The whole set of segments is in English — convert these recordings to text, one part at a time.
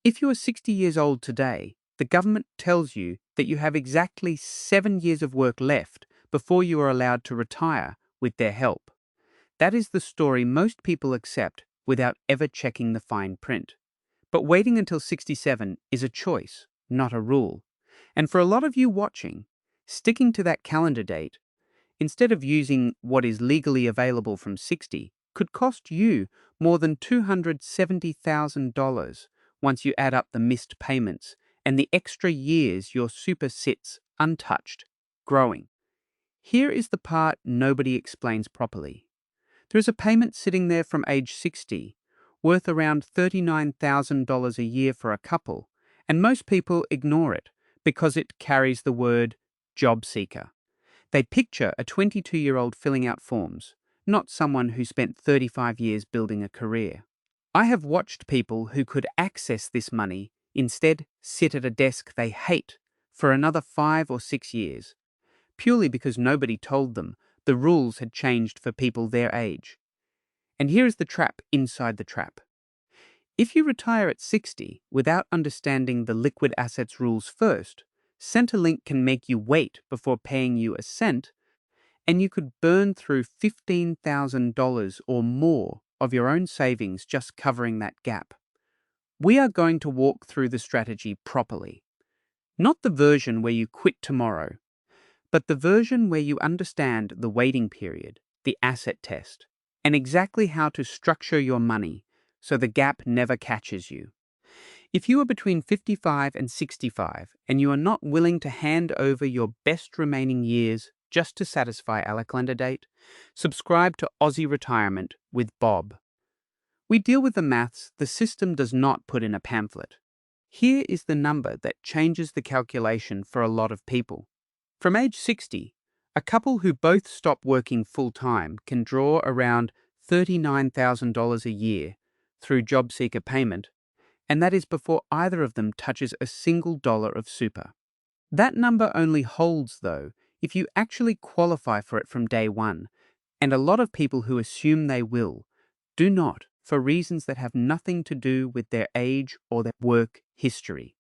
If you are 60 years old today, the government tells you that you have exactly 7 years of work left before you are allowed to retire with their help. That is the story most people accept without ever checking the fine print. But waiting until 67 is a choice, not a rule. And for a lot of you watching, sticking to that calendar date, instead of using what is legally available from 60, could cost you more than $270,000 once you add up the missed payments and the extra years your super sits untouched, growing. Here is the part nobody explains properly. There is a payment sitting there from age 60, worth around $39,000 a year for a couple, and most people ignore it because it carries the word JobSeeker. They picture a 22-year-old filling out forms, not someone who spent 35 years building a career. I have watched people who could access this money instead sit at a desk they hate for another 5 or 6 years, purely because nobody told them the rules had changed for people their age. And here is the trap inside the trap. If you retire at 60 without understanding the liquid assets rules first, Centrelink can make you wait before paying you a cent, and you could burn through $15,000 or more of your own savings just covering that gap. We are going to walk through the strategy properly. Not the version where you quit tomorrow, but the version where you understand the waiting period, the asset test, and exactly how to structure your money so the gap never catches you. If you are between 55 and 65 and you are not willing to hand over your best remaining years just to satisfy our calendar date, subscribe to Aussie Retirement with Bob. We deal with the maths the system does not put in a pamphlet. Here is the number that changes the calculation for a lot of people. From age 60, a couple who both stop working full-time can draw around $39,000 a year through JobSeeker Payment, and that is before either of them touches a single dollar of super. That number only holds, though, if you actually qualify for it from day one, and a lot of people who assume they will do not for reasons that have nothing to do with their age or their work history.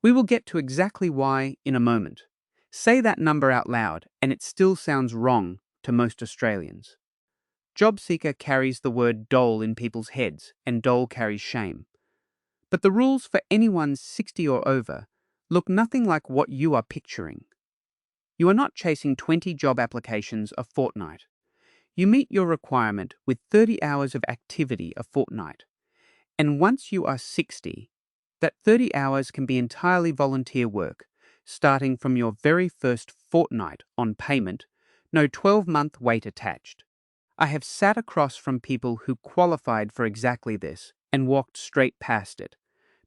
We will get to exactly why in a moment. Say that number out loud, and it still sounds wrong to most Australians. JobSeeker carries the word dole in people's heads, and dole carries shame. But the rules for anyone 60 or over look nothing like what you are picturing. You are not chasing 20 job applications a fortnight. You meet your requirement with 30 hours of activity a fortnight. And once you are 60, that 30 hours can be entirely volunteer work, starting from your very first fortnight on payment, no 12-month wait attached. I have sat across from people who qualified for exactly this and walked straight past it,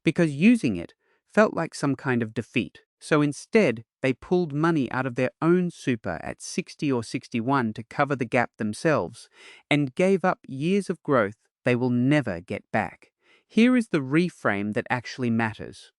because using it felt like some kind of defeat. So instead, they pulled money out of their own super at 60 or 61 to cover the gap themselves and gave up years of growth they will never get back. Here is the reframe that actually matters.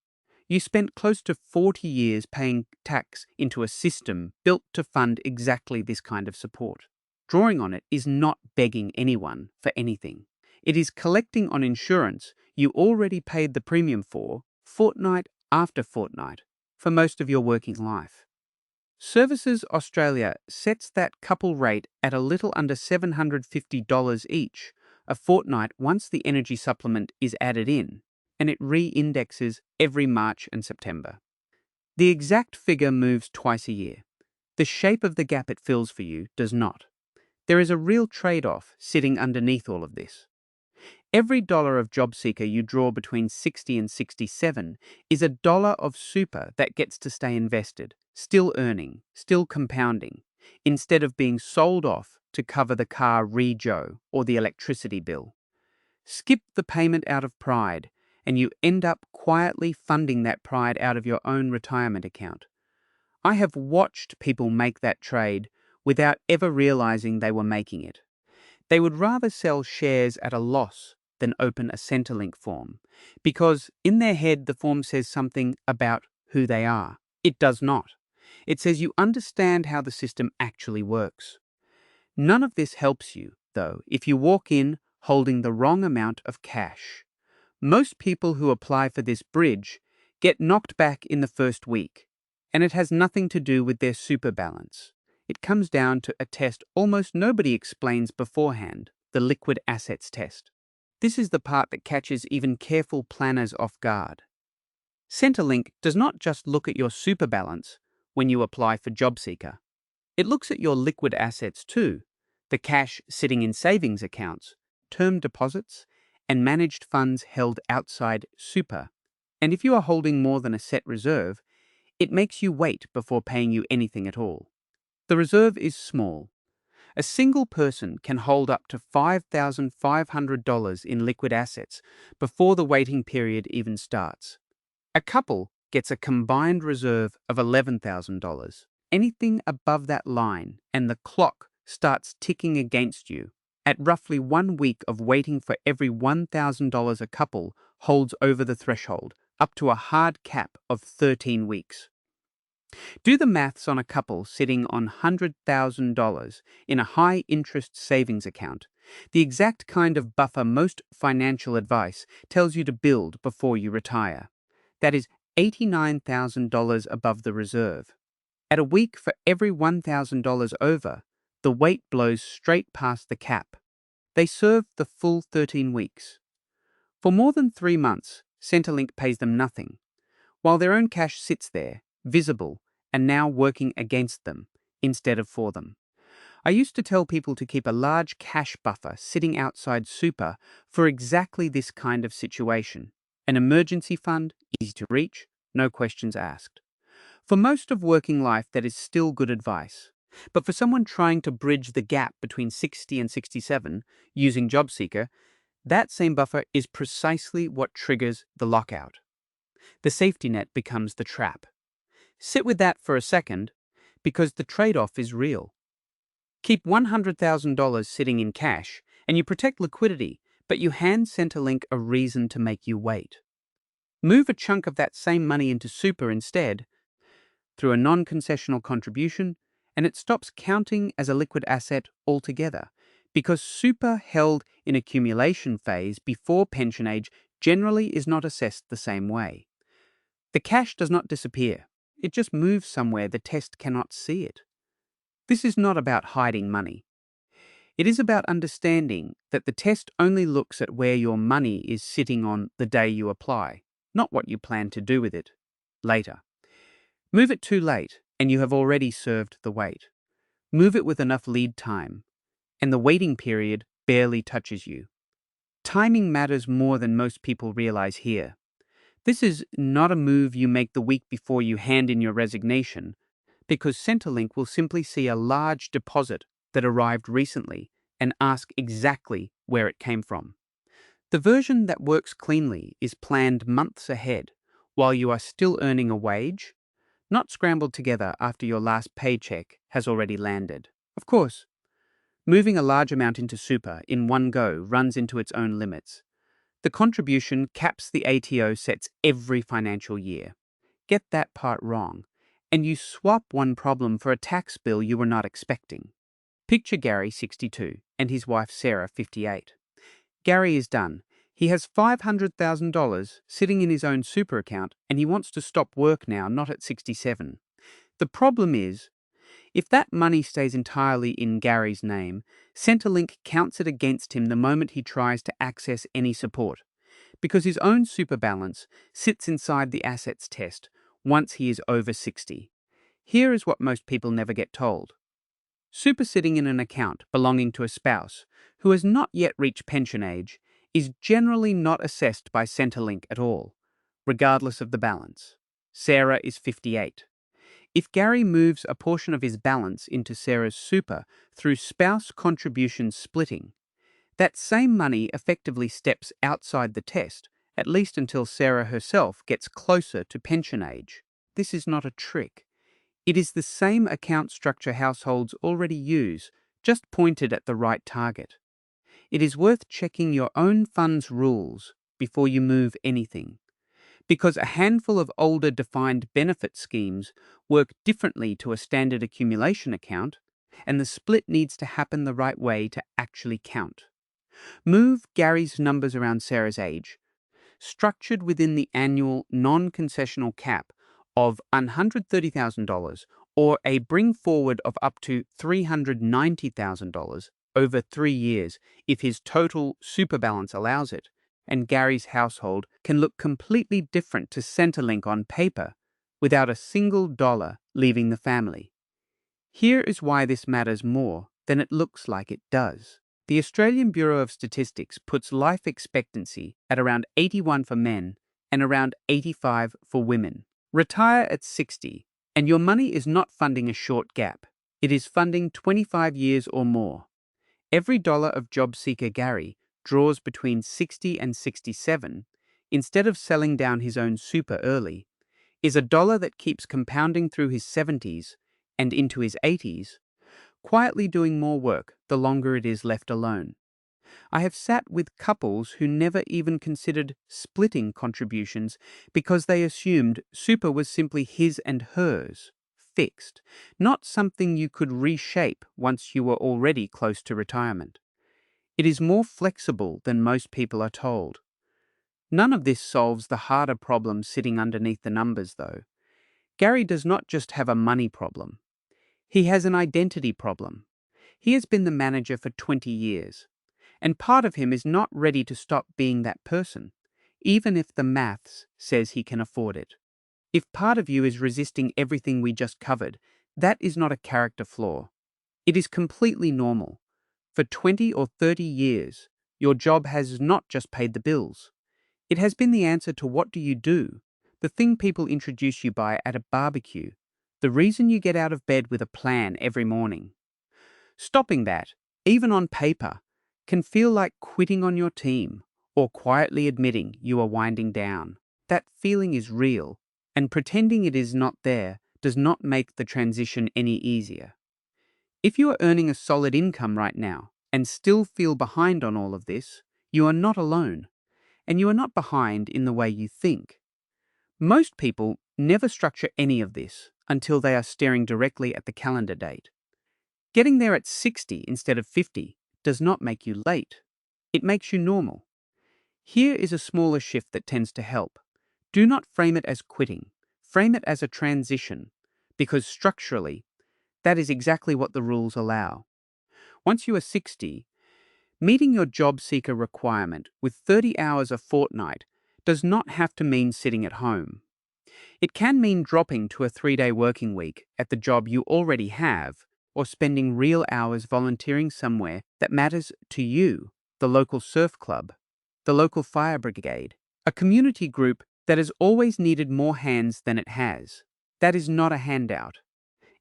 You spent close to 40 years paying tax into a system built to fund exactly this kind of support. Drawing on it is not begging anyone for anything. It is collecting on insurance you already paid the premium for, fortnight after fortnight, for most of your working life. Services Australia sets that couple rate at a little under $750 each a fortnight once the energy supplement is added in, and it re-indexes every March and September. The exact figure moves twice a year. The shape of the gap it fills for you does not. There is a real trade-off sitting underneath all of this. Every dollar of JobSeeker you draw between 60 and 67 is a dollar of super that gets to stay invested, still earning, still compounding, instead of being sold off to cover the car rego or the electricity bill. Skip the payment out of pride, and you end up quietly funding that pride out of your own retirement account. I have watched people make that trade without ever realizing they were making it. They would rather sell shares at a loss than open a Centrelink form, because in their head the form says something about who they are. It does not. It says you understand how the system actually works. None of this helps you, though, if you walk in holding the wrong amount of cash. Most people who apply for this bridge get knocked back in the first week, and it has nothing to do with their super balance. It comes down to a test almost nobody explains beforehand, the liquid assets test. This is the part that catches even careful planners off guard. Centrelink does not just look at your super balance when you apply for JobSeeker. It looks at your liquid assets too, the cash sitting in savings accounts, term deposits, and managed funds held outside super. And if you are holding more than a set reserve, it makes you wait before paying you anything at all. The reserve is small. A single person can hold up to $5,500 in liquid assets before the waiting period even starts. A couple gets a combined reserve of $11,000. Anything above that line, and the clock starts ticking against you. At roughly 1 week of waiting for every $1,000 a couple holds over the threshold, up to a hard cap of 13 weeks. Do the maths on a couple sitting on $100,000 in a high-interest savings account. The exact kind of buffer most financial advice tells you to build before you retire. That is $89,000 above the reserve. At a week for every $1,000 over, the weight blows straight past the cap. They serve the full 13 weeks. For more than 3 months, Centrelink pays them nothing, while their own cash sits there, visible, and now working against them instead of for them. I used to tell people to keep a large cash buffer sitting outside super for exactly this kind of situation. An emergency fund, easy to reach, no questions asked. For most of working life, that is still good advice. But for someone trying to bridge the gap between 60 and 67 using JobSeeker, that same buffer is precisely what triggers the lockout. The safety net becomes the trap. Sit with that for a second, because the trade-off is real. Keep $100,000 sitting in cash, and you protect liquidity, but you hand Centrelink a reason to make you wait. Move a chunk of that same money into super instead, through a non-concessional contribution, and it stops counting as a liquid asset altogether, because super held in accumulation phase before pension age generally is not assessed the same way. The cash does not disappear. It just moves somewhere the test cannot see it. This is not about hiding money. It is about understanding that the test only looks at where your money is sitting on the day you apply, not what you plan to do with it later. Move it too late, and you have already served the wait. Move it with enough lead time, and the waiting period barely touches you. Timing matters more than most people realize here. This is not a move you make the week before you hand in your resignation, because Centrelink will simply see a large deposit that arrived recently and ask exactly where it came from. The version that works cleanly is planned months ahead, while you are still earning a wage, not scrambled together after your last paycheck has already landed. Of course, moving a large amount into super in one go runs into its own limits. The contribution caps the ATO sets every financial year. Get that part wrong, and you swap one problem for a tax bill you were not expecting. Picture Gary, 62, and his wife Sarah, 58. Gary is done. He has $500,000 sitting in his own super account, and he wants to stop work now, not at 67. The problem is, if that money stays entirely in Gary's name, Centrelink counts it against him the moment he tries to access any support, because his own super balance sits inside the assets test once he is over 60. Here is what most people never get told. Super sitting in an account belonging to a spouse who has not yet reached pension age is generally not assessed by Centrelink at all, regardless of the balance. Sarah is 58. If Gary moves a portion of his balance into Sarah's super through spouse contribution splitting, that same money effectively steps outside the test, at least until Sarah herself gets closer to pension age. This is not a trick. It is the same account structure households already use, just pointed at the right target. It is worth checking your own fund's rules before you move anything, because a handful of older defined benefit schemes work differently to a standard accumulation account, and the split needs to happen the right way to actually count. Move Gary's numbers around Sarah's age. structured within the annual non-concessional cap of $130,000 or a bring forward of up to $390,000 over 3 years if his total super balance allows it, and Gary's household can look completely different to Centrelink on paper without a single dollar leaving the family. Here is why this matters more than it looks like it does. The Australian Bureau of Statistics puts life expectancy at around 81 for men and around 85 for women. Retire at 60, and your money is not funding a short gap. It is funding 25 years or more. Every dollar of JobSeeker Gary draws between 60 and 67, instead of selling down his own super early, is a dollar that keeps compounding through his 70s and into his 80s, quietly doing more work the longer it is left alone. I have sat with couples who never even considered splitting contributions because they assumed super was simply his and hers, fixed, not something you could reshape once you were already close to retirement. It is more flexible than most people are told. None of this solves the harder problem sitting underneath the numbers, though. Gary does not just have a money problem. He has an identity problem. He has been the manager for 20 years, and part of him is not ready to stop being that person, even if the maths says he can afford it. If part of you is resisting everything we just covered, that is not a character flaw. It is completely normal. For 20 or 30 years, your job has not just paid the bills. It has been the answer to what do you do, the thing people introduce you by at a barbecue, the reason you get out of bed with a plan every morning. Stopping that, even on paper, can feel like quitting on your team or quietly admitting you are winding down. That feeling is real, and pretending it is not there does not make the transition any easier. If you are earning a solid income right now and still feel behind on all of this, you are not alone, and you are not behind in the way you think. Most people never structure any of this until they are staring directly at the calendar date. Getting there at 60 instead of 50 does not make you late. It makes you normal. Here is a smaller shift that tends to help. Do not frame it as quitting. Frame it as a transition, because structurally, that is exactly what the rules allow. Once you are 60, meeting your job seeker requirement with 30 hours a fortnight does not have to mean sitting at home. It can mean dropping to a 3-day working week at the job you already have, or spending real hours volunteering somewhere that matters to you, the local surf club, the local fire brigade, a community group that has always needed more hands than it has. That is not a handout.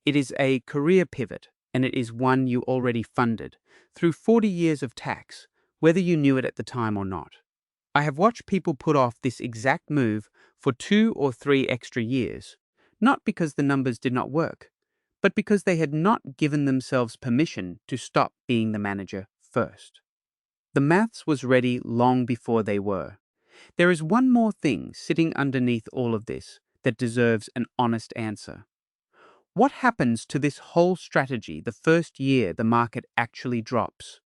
It is a career pivot, and it is one you already funded through 40 years of tax, whether you knew it at the time or not. I have watched people put off this exact move for 2 or 3 extra years, not because the numbers did not work, but because they had not given themselves permission to stop being the manager first. The maths was ready long before they were. There is one more thing sitting underneath all of this that deserves an honest answer. What happens to this whole strategy the first year the market actually drops?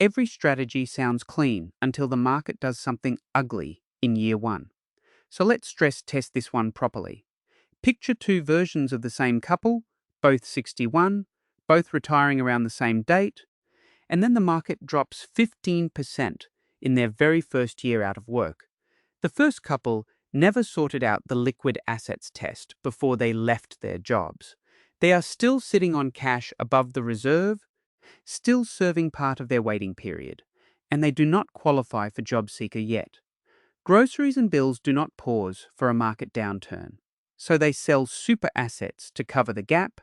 Every strategy sounds clean until the market does something ugly in year 1. So let's stress test this one properly. Picture 2 versions of the same couple, both 61, both retiring around the same date, and then the market drops 15% in their very first year out of work. The first couple never sorted out the liquid assets test before they left their jobs. They are still sitting on cash above the reserve, still serving part of their waiting period, and they do not qualify for JobSeeker yet. Groceries and bills do not pause for a market downturn, so they sell super assets to cover the gap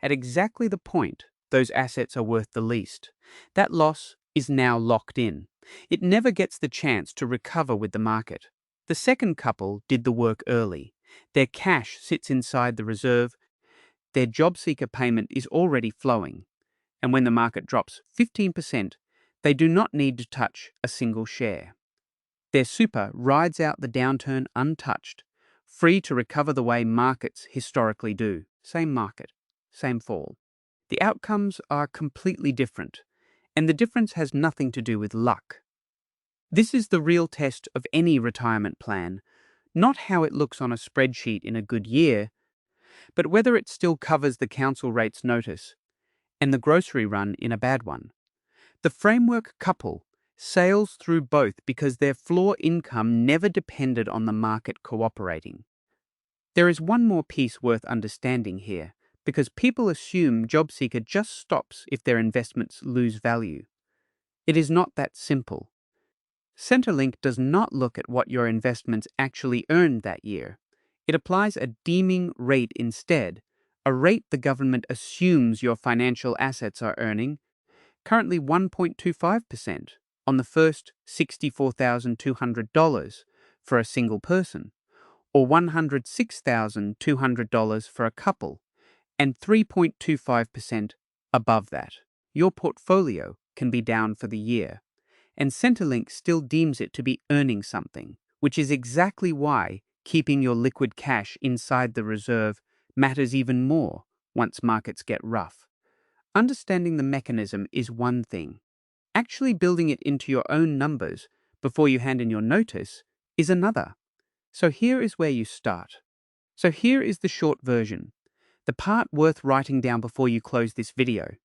at exactly the point those assets are worth the least. That loss is now locked in. It never gets the chance to recover with the market. The second couple did the work early. Their cash sits inside the reserve. Their JobSeeker payment is already flowing. And when the market drops 15%, they do not need to touch a single share. Their super rides out the downturn untouched, free to recover the way markets historically do. Same market, same fall. The outcomes are completely different, and the difference has nothing to do with luck. This is the real test of any retirement plan, not how it looks on a spreadsheet in a good year, but whether it still covers the council rates notice and the grocery run in a bad one. The framework couple sails through both because their floor income never depended on the market cooperating. There is one more piece worth understanding here, because people assume JobSeeker just stops if their investments lose value. It is not that simple. Centrelink does not look at what your investments actually earned that year. It applies a deeming rate instead, a rate the government assumes your financial assets are earning, currently 1.25% on the first $64,200 for a single person, or $106,200 for a couple, and 3.25% above that. Your portfolio can be down for the year, and Centrelink still deems it to be earning something, which is exactly why keeping your liquid cash inside the reserve matters even more once markets get rough. Understanding the mechanism is one thing. Actually building it into your own numbers before you hand in your notice is another. So here is where you start. So here is the short version, the part worth writing down before you close this video.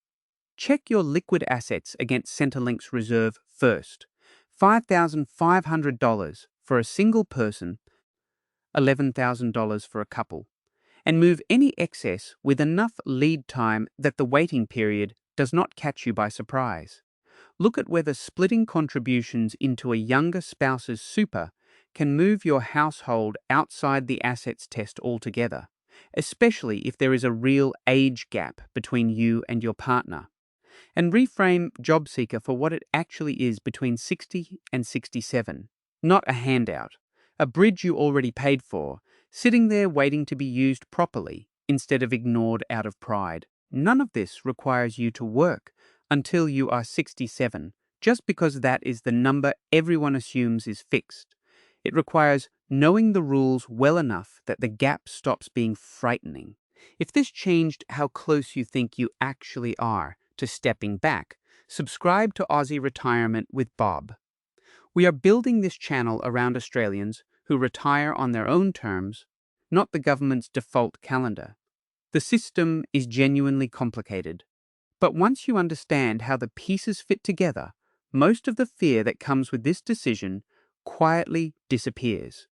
Check your liquid assets against Centrelink's reserve first. $5,500 for a single person, $11,000 for a couple, and move any excess with enough lead time that the waiting period does not catch you by surprise. Look at whether splitting contributions into a younger spouse's super can move your household outside the assets test altogether, especially if there is a real age gap between you and your partner. And reframe JobSeeker for what it actually is between 60 and 67, not a handout, a bridge you already paid for, sitting there waiting to be used properly instead of ignored out of pride. None of this requires you to work until you are 67, just because that is the number everyone assumes is fixed. It requires knowing the rules well enough that the gap stops being frightening. If this changed how close you think you actually are to stepping back, subscribe to Aussie Retirement with Bob. We are building this channel around Australians who retire on their own terms, not the government's default calendar. The system is genuinely complicated, but once you understand how the pieces fit together, most of the fear that comes with this decision quietly disappears.